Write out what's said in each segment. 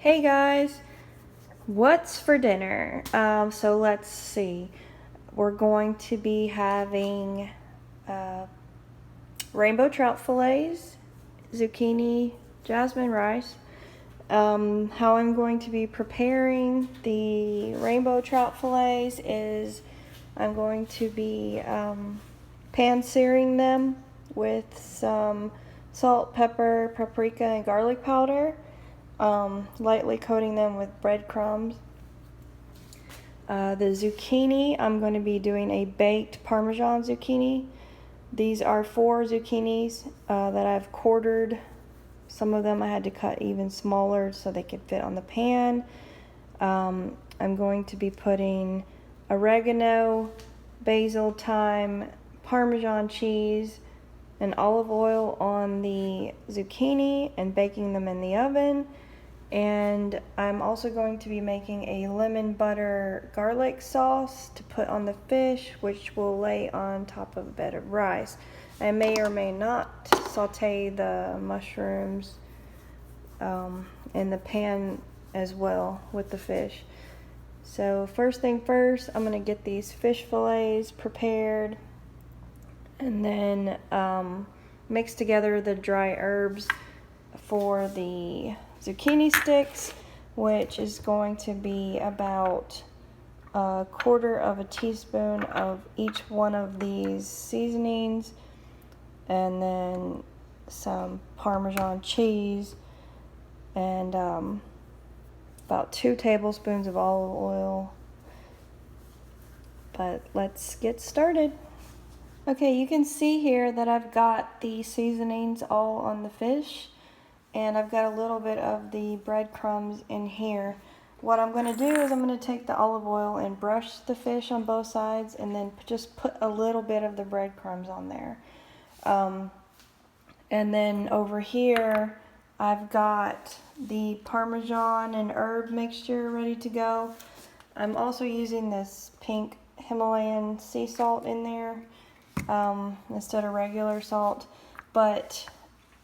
Hey guys, what's for dinner? So let's see. We're going to be having uh, rainbow trout fillets, zucchini, jasmine rice. How I'm going to be preparing the rainbow trout fillets is I'm going to be pan searing them with some salt, pepper, paprika, and garlic powder. Lightly coating them with breadcrumbs. The zucchini, I'm going to be doing a baked Parmesan zucchini. These are 4 zucchinis that I've quartered. Some of them I had to cut even smaller so they could fit on the pan. I'm going to be putting oregano, basil, thyme, Parmesan cheese, and olive oil on the zucchini and baking them in the oven. And I'm also going to be making a lemon butter garlic sauce to put on the fish, which will lay on top of a bed of rice. I may or may not saute the mushrooms in the pan as well with the fish. So first thing first, I'm going to get these fish fillets prepared and then mix together the dry herbs for the zucchini sticks, which is going to be about 1/4 teaspoon of each one of these seasonings, and then some Parmesan cheese, and about 2 tablespoons of olive oil. But let's get started. Okay, you can see here that I've got the seasonings all on the fish, and I've got a little bit of the breadcrumbs in here. What I'm going to do is I'm going to take the olive oil and brush the fish on both sides, and then just put a little bit of the breadcrumbs on there. And then over here I've got the Parmesan and herb mixture ready to go. I'm also using this pink Himalayan sea salt in there instead of regular salt, but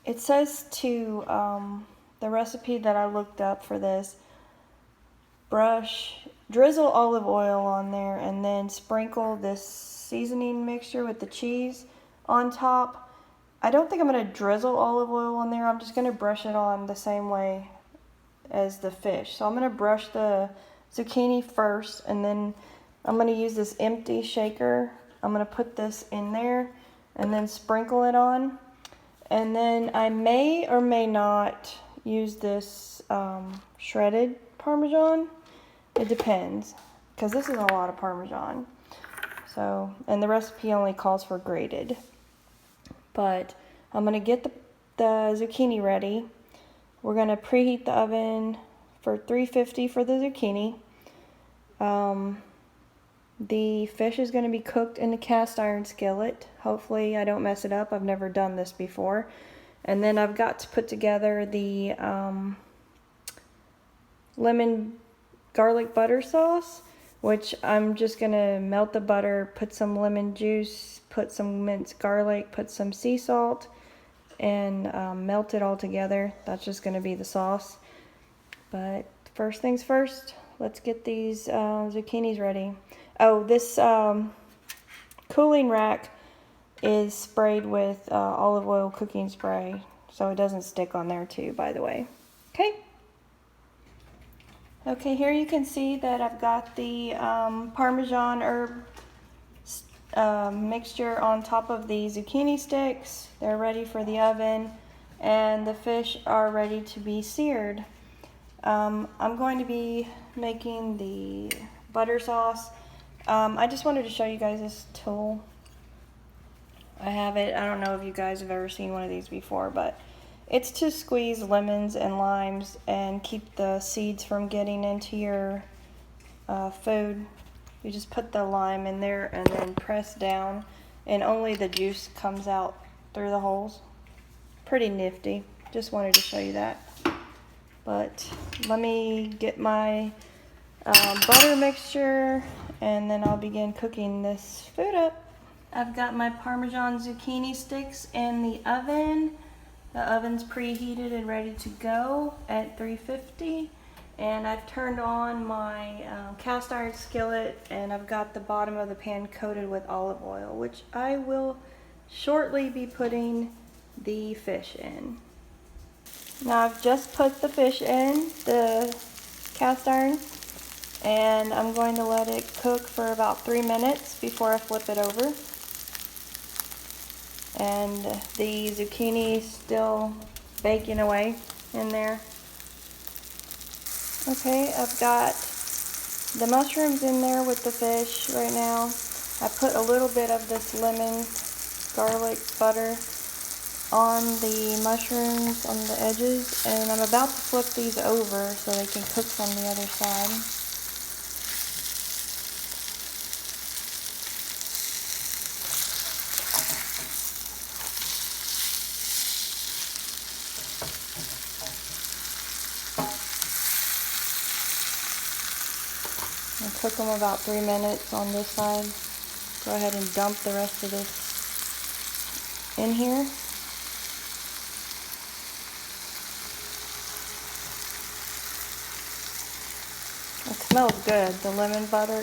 it says to the recipe that I looked up for this, drizzle olive oil on there and then sprinkle this seasoning mixture with the cheese on top. I don't think I'm going to drizzle olive oil on there. I'm just going to brush it on the same way as the fish. So I'm going to brush the zucchini first, and then I'm going to use this empty shaker. I'm going to put this in there and then sprinkle it on. And then I may or may not use this shredded Parmesan. It depends, because this is a lot of Parmesan. So, and the recipe only calls for grated. But I'm going to get the zucchini ready. We're going to preheat the oven for 350 for the zucchini. The fish is going to be cooked in a cast iron skillet. Hopefully I don't mess it up. I've never done this before. And then I've got to put together the lemon garlic butter sauce, which I'm just going to melt the butter, put some lemon juice, put some minced garlic, put some sea salt, and melt it all together. That's just going to be the sauce. But first things first, let's get these zucchinis ready. Oh, this cooling rack is sprayed with olive oil cooking spray, so it doesn't stick on there too, by the way. Okay, here you can see that I've got the Parmesan herb mixture on top of the zucchini sticks. They're ready for the oven, and the fish are ready to be seared. I'm going to be making the butter sauce. I just wanted to show you guys this tool. I have it. I don't know if you guys have ever seen one of these before, but it's to squeeze lemons and limes and keep the seeds from getting into your food. You just put the lime in there and then press down, and only the juice comes out through the holes. Pretty nifty. Just wanted to show you that. But let me get my butter mixture, and then I'll begin cooking this food up. I've got my Parmesan zucchini sticks in the oven. The oven's preheated and ready to go at 350. And I've turned on my cast iron skillet, and I've got the bottom of the pan coated with olive oil, which I will shortly be putting the fish in. Now I've just put the fish in the cast iron, and I'm going to let it cook for about 3 minutes before I flip it over. And the zucchini is still baking away in there. Okay, I've got the mushrooms in there with the fish right now. I put a little bit of this lemon garlic butter on the mushrooms on the edges, and I'm about to flip these over so they can cook from the other side. I'll cook them about 3 minutes on this side. Go ahead and dump the rest of this in here. It smells good. The lemon butter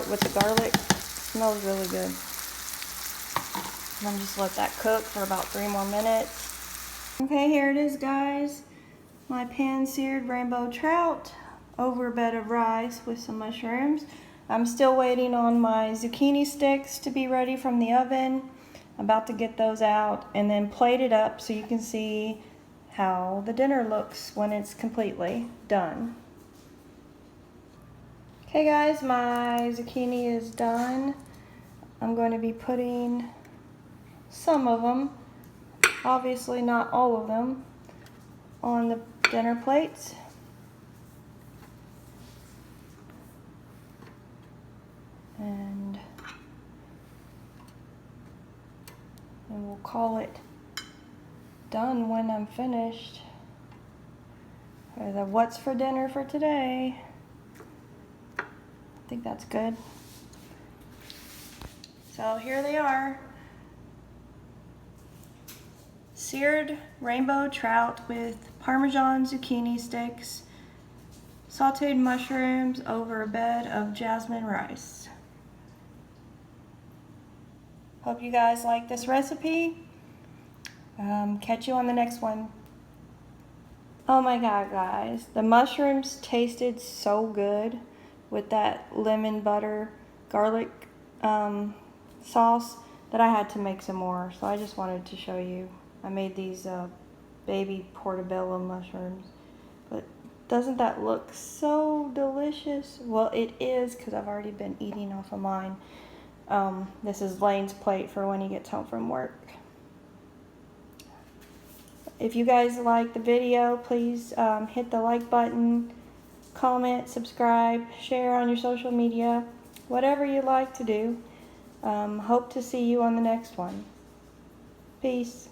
with the garlic smells really good. And I'm just let that cook for about 3 more minutes. Okay, here it is, guys. My pan-seared rainbow trout over a bed of rice with some mushrooms. I'm still waiting on my zucchini sticks to be ready from the oven. I'm about to get those out and then plate it up so you can see how the dinner looks when it's completely done. Okay guys, my zucchini is done. I'm going to be putting some of them, obviously not all of them, on the dinner plates. And we'll call it done when I'm finished. Or the what's for dinner for today. I think that's good. So here they are. Seared rainbow trout with Parmesan zucchini sticks, sauteed mushrooms over a bed of jasmine rice. Hope you guys like this recipe. Catch you on the next one. Oh my god, guys, the mushrooms tasted so good with that lemon butter garlic sauce that I had to make some more, so I just wanted to show you. I made these baby portobello mushrooms, but doesn't that look so delicious? Well, it is, because I've already been eating off of mine. This is Lane's plate for when he gets home from work. If you guys like the video, please hit the like button, comment, subscribe, share on your social media, whatever you like to do. Hope to see you on the next one. Peace.